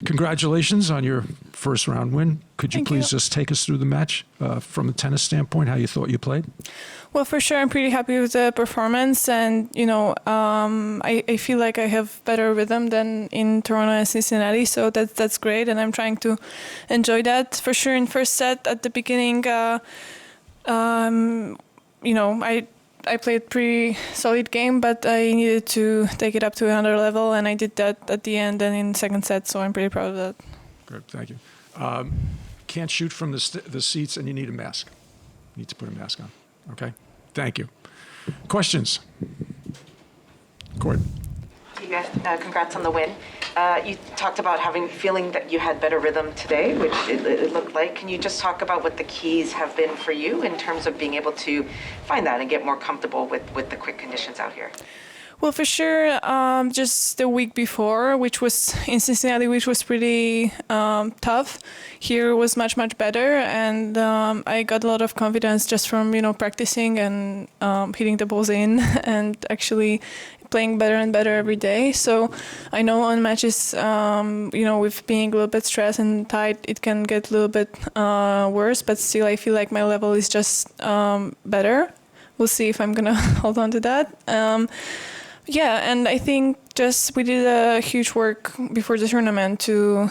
Congratulations on your first round win. Could you please just take us through the match from a tennis standpoint, how you thought you played? Well, for sure, I'm pretty happy with the performance, and I feel like I have better rhythm than in Toronto and Cincinnati, so that's great, and I'm trying to enjoy that. For sure, in first set at the beginning, I played pretty solid game, but I needed to take it up to another level, and I did that at the end and in second set, so I'm pretty proud of that. Good, thank you. Can't shoot from the seats, and you need a mask. You need to put a mask on. Okay, thank you. Questions? Court. Iga, congrats on the win. You talked about feeling that you had better rhythm today, which it looked like. Can you just talk about what the keys have been for you in terms of being able to find that and get more comfortable with the quick conditions out here? Well, for sure, just the week before, which was in Cincinnati, which was pretty tough. Here was much, much better, and I got a lot of confidence just from, practicing and hitting the balls in and actually playing better and better every day. So I know on matches, with being a little bit stressed and tight, it can get a little bit worse, but still I feel like my level is just better. We'll see if I'm going to hold on to that. Yeah, and I think just we did a huge work before the tournament to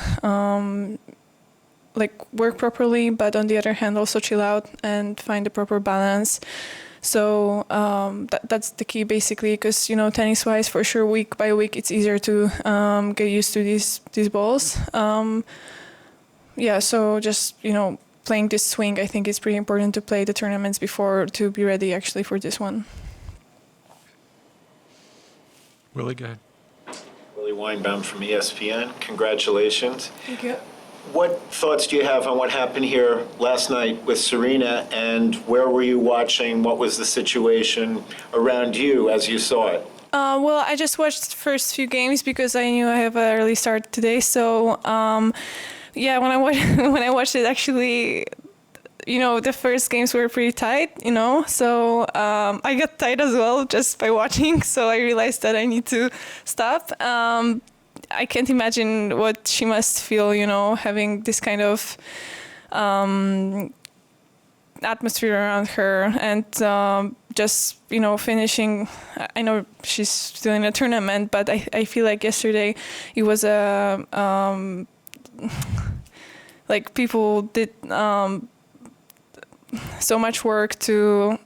work properly, but on the other hand also chill out and find the proper balance. So that's the key basically, because tennis-wise, for sure, week by week it's easier to get used to these balls. So just playing this swing, I think it's pretty important to play the tournaments before to be ready actually for this one. Willie, go ahead. Willie Weinbaum from ESPN. Congratulations. Thank you. What thoughts do you have on what happened here last night with Serena, and where were you watching? What was the situation around you as you saw it? Well, I just watched the first few games because I knew I have an early start today. So, when I watched it, actually, the first games were pretty tight, so I got tight as well just by watching. So I realized that I need to stop. I can't imagine what she must feel, having this kind of atmosphere around her and just, finishing. I know she's still in a tournament, but I feel like yesterday it was people did so much work to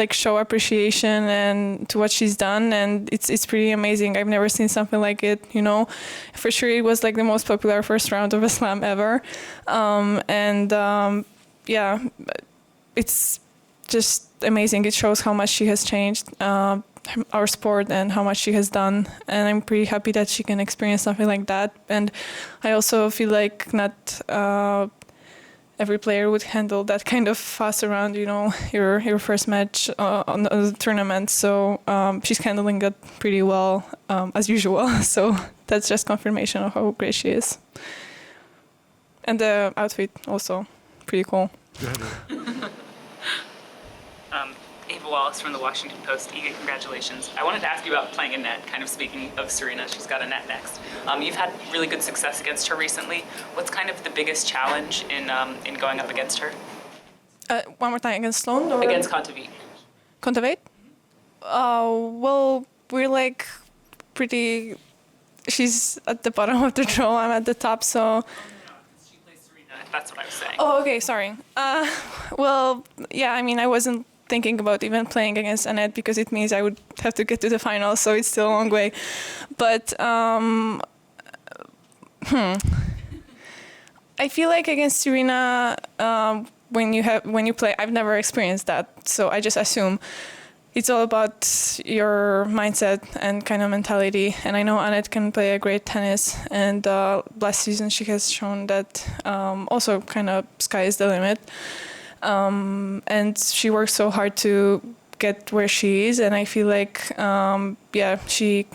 show appreciation and to what she's done, and it's pretty amazing. I've never seen something like it, For sure it was the most popular first round of a slam ever. It's just amazing. It shows how much she has changed our sport and how much she has done, and I'm pretty happy that she can experience something like that. And I also feel like not every player would handle that kind of fuss around, your first match on the tournament. So she's handling that pretty well, as usual. So that's just confirmation of how great she is. And the outfit also pretty cool. Ava Wallace from the Washington Post. Iga, congratulations. I wanted to ask you about playing a net, kind of speaking of Serena. She's got a net next. You've had really good success against her recently. What's kind of the biggest challenge in going up against her? One more time, against Sloane? Or? Against Kontaveit. Kontaveit? Well, we're pretty... She's at the bottom of the draw, I'm at the top, so... Oh, no, she plays Serena. That's what I was saying. Oh, okay, sorry. I wasn't thinking about even playing against Annette because it means I would have to get to the final, so it's still a long way. But I feel like against Serena, when you play, I've never experienced that, so I just assume it's all about your mindset and kind of mentality. And I know Annette can play a great tennis, and last season she has shown that also kind of sky is the limit. And she works so hard to get where she is, and I feel like, she,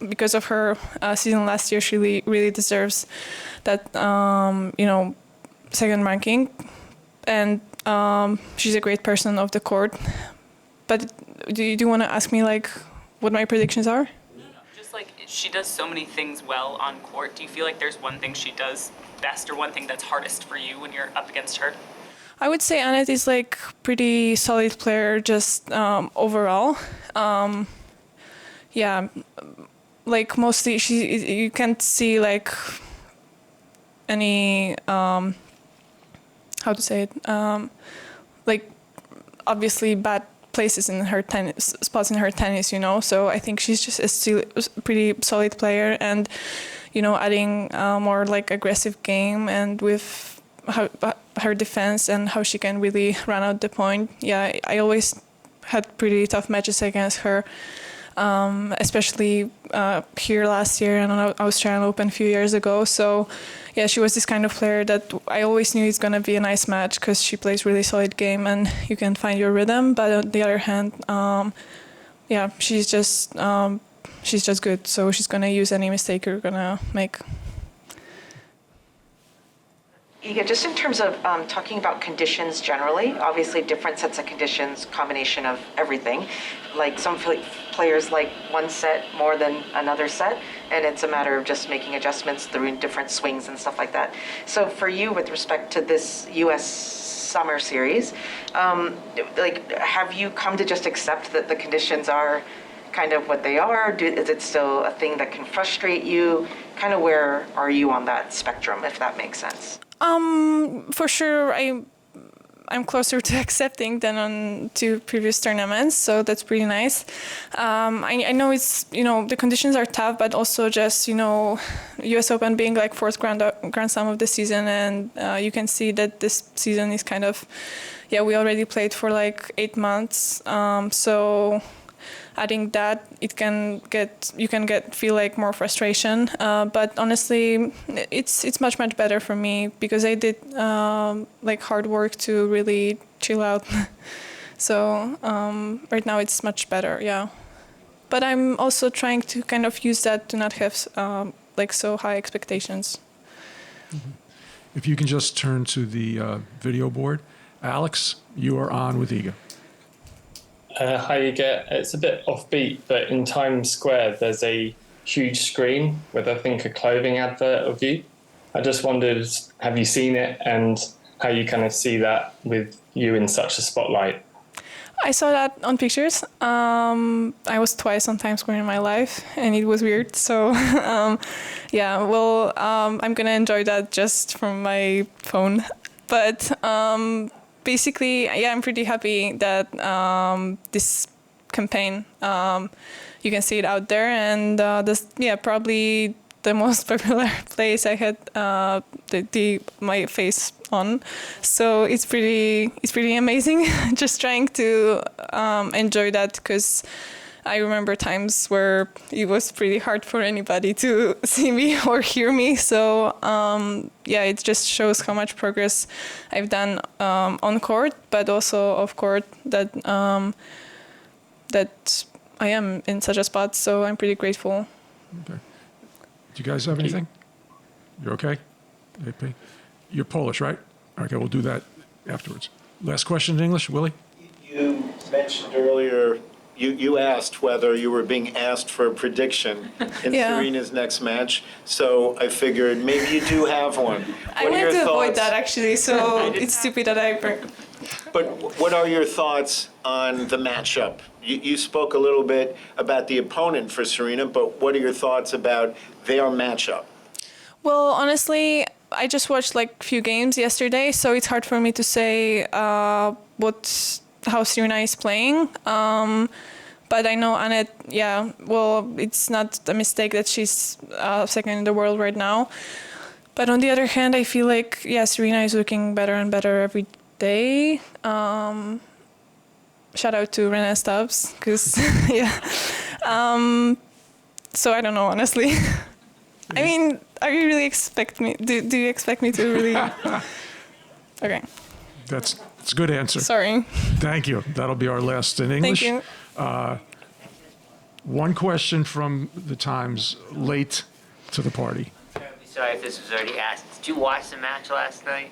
because of her season last year, she really deserves that, second ranking. And she's a great person off the court. But do you want to ask me, what my predictions are? No. Just like she does so many things well on court. Do you feel like there's one thing she does best or one thing that's hardest for you when you're up against her? I would say Annette is like pretty solid player just overall. Yeah, like mostly you can't see like any how to say it like obviously bad places in her tennis spots in her tennis, you know. So I think she's just still a pretty solid player, and you know, adding more like aggressive game and with her defense and how she can really run out the point. Yeah, I always had pretty tough matches against her, especially here last year and on Australian Open a few years ago. So yeah, she was this kind of player that I always knew it's going to be a nice match because she plays really solid game and you can find your rhythm. But on the other hand, yeah, she's just good. So she's going to use any mistake you're going to make. Iga, just in terms of talking about conditions generally, obviously different sets of conditions, combination of everything. Like some players like one set more than another set, and it's a matter of just making adjustments through different swings and stuff like that. So for you, with respect to this U.S. Summer Series, like have you come to just accept that the conditions are kind of what they are? Is it still a thing that can frustrate you? Kind of where are you on that spectrum, if that makes sense? For sure, I'm closer to accepting than on two previous tournaments, so that's pretty nice. I know it's, you know, the conditions are tough, but also just, you know, US Open being like fourth Grand Slam of the season, and you can see that this season is kind of, yeah, we already played for like 8 months, so adding that, you can feel like more frustration. But honestly, it's much better for me because I did like hard work to really chill out. So right now it's much better, yeah. But I'm also trying to kind of use that to not have like so high expectations. Mm-hmm. If you can just turn to the video board. Alex, you are on with Iga. Hi, Iga. It's a bit offbeat, but in Times Square, there's a huge screen with, I think, a clothing advert of you. I just wondered, have you seen it and how you kind of see that with you in such a spotlight? I saw that on pictures. I was twice on Times Square in my life, and it was weird. So, yeah, well, I'm going to enjoy that just from my phone. But basically, yeah, I'm pretty happy that this campaign, you can see it out there, and this, yeah, probably the most popular place I had my face on. So it's pretty amazing. Just trying to enjoy that because I remember times where it was pretty hard for anybody to see me or hear me. So yeah, it just shows how much progress I've done on court, but also off court, that that I am in such a spot. So I'm pretty grateful. Okay. Do you guys have anything? You're okay? AP? You're Polish, right? Okay, we'll do that afterwards. Last question in English, Willie? You mentioned earlier, you asked whether you were being asked for a prediction in Yeah. Serena's next match, so I figured maybe you do have one. I What are wanted your to avoid thoughts? that actually, so it's stupid that I bring. But what are your thoughts on the matchup? You spoke a little bit about the opponent for Serena, but what are your thoughts about their matchup? Well, honestly, I just watched like a few games yesterday, so it's hard for me to say how Serena is playing. But I know Annette, yeah, well, it's not a mistake that she's second in the world right now. But on the other hand, I feel like, yeah, Serena is looking better and better every day. Shout out to Renee Stubbs, because, yeah. So I don't know, honestly. I mean, are you really expect me? Do you expect me to really? Okay. That's a good answer. Sorry. Thank you. That'll be our last in English. Thank you. One question from the Times late to the party. Sorry if this was already asked. Did you watch the match last night?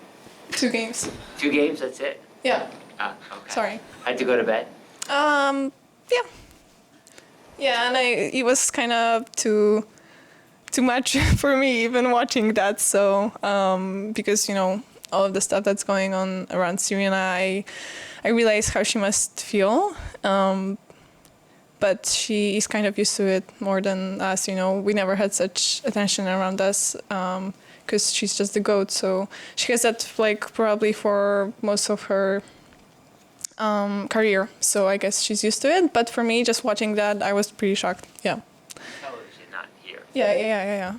2 games. 2 games, that's it? Yeah. Ah, okay. Sorry. Had to go to bed? Yeah. Yeah, and it was kind of too much for me even watching that. So because all of the stuff that's going on around Serena, I realize how she must feel. But she is kind of used to it more than us. We never had such attention around us because she's just the GOAT. So she has that probably for most of her career. So I guess she's used to it. But for me, just watching that, I was pretty shocked. Yeah. Television, not here. Yeah.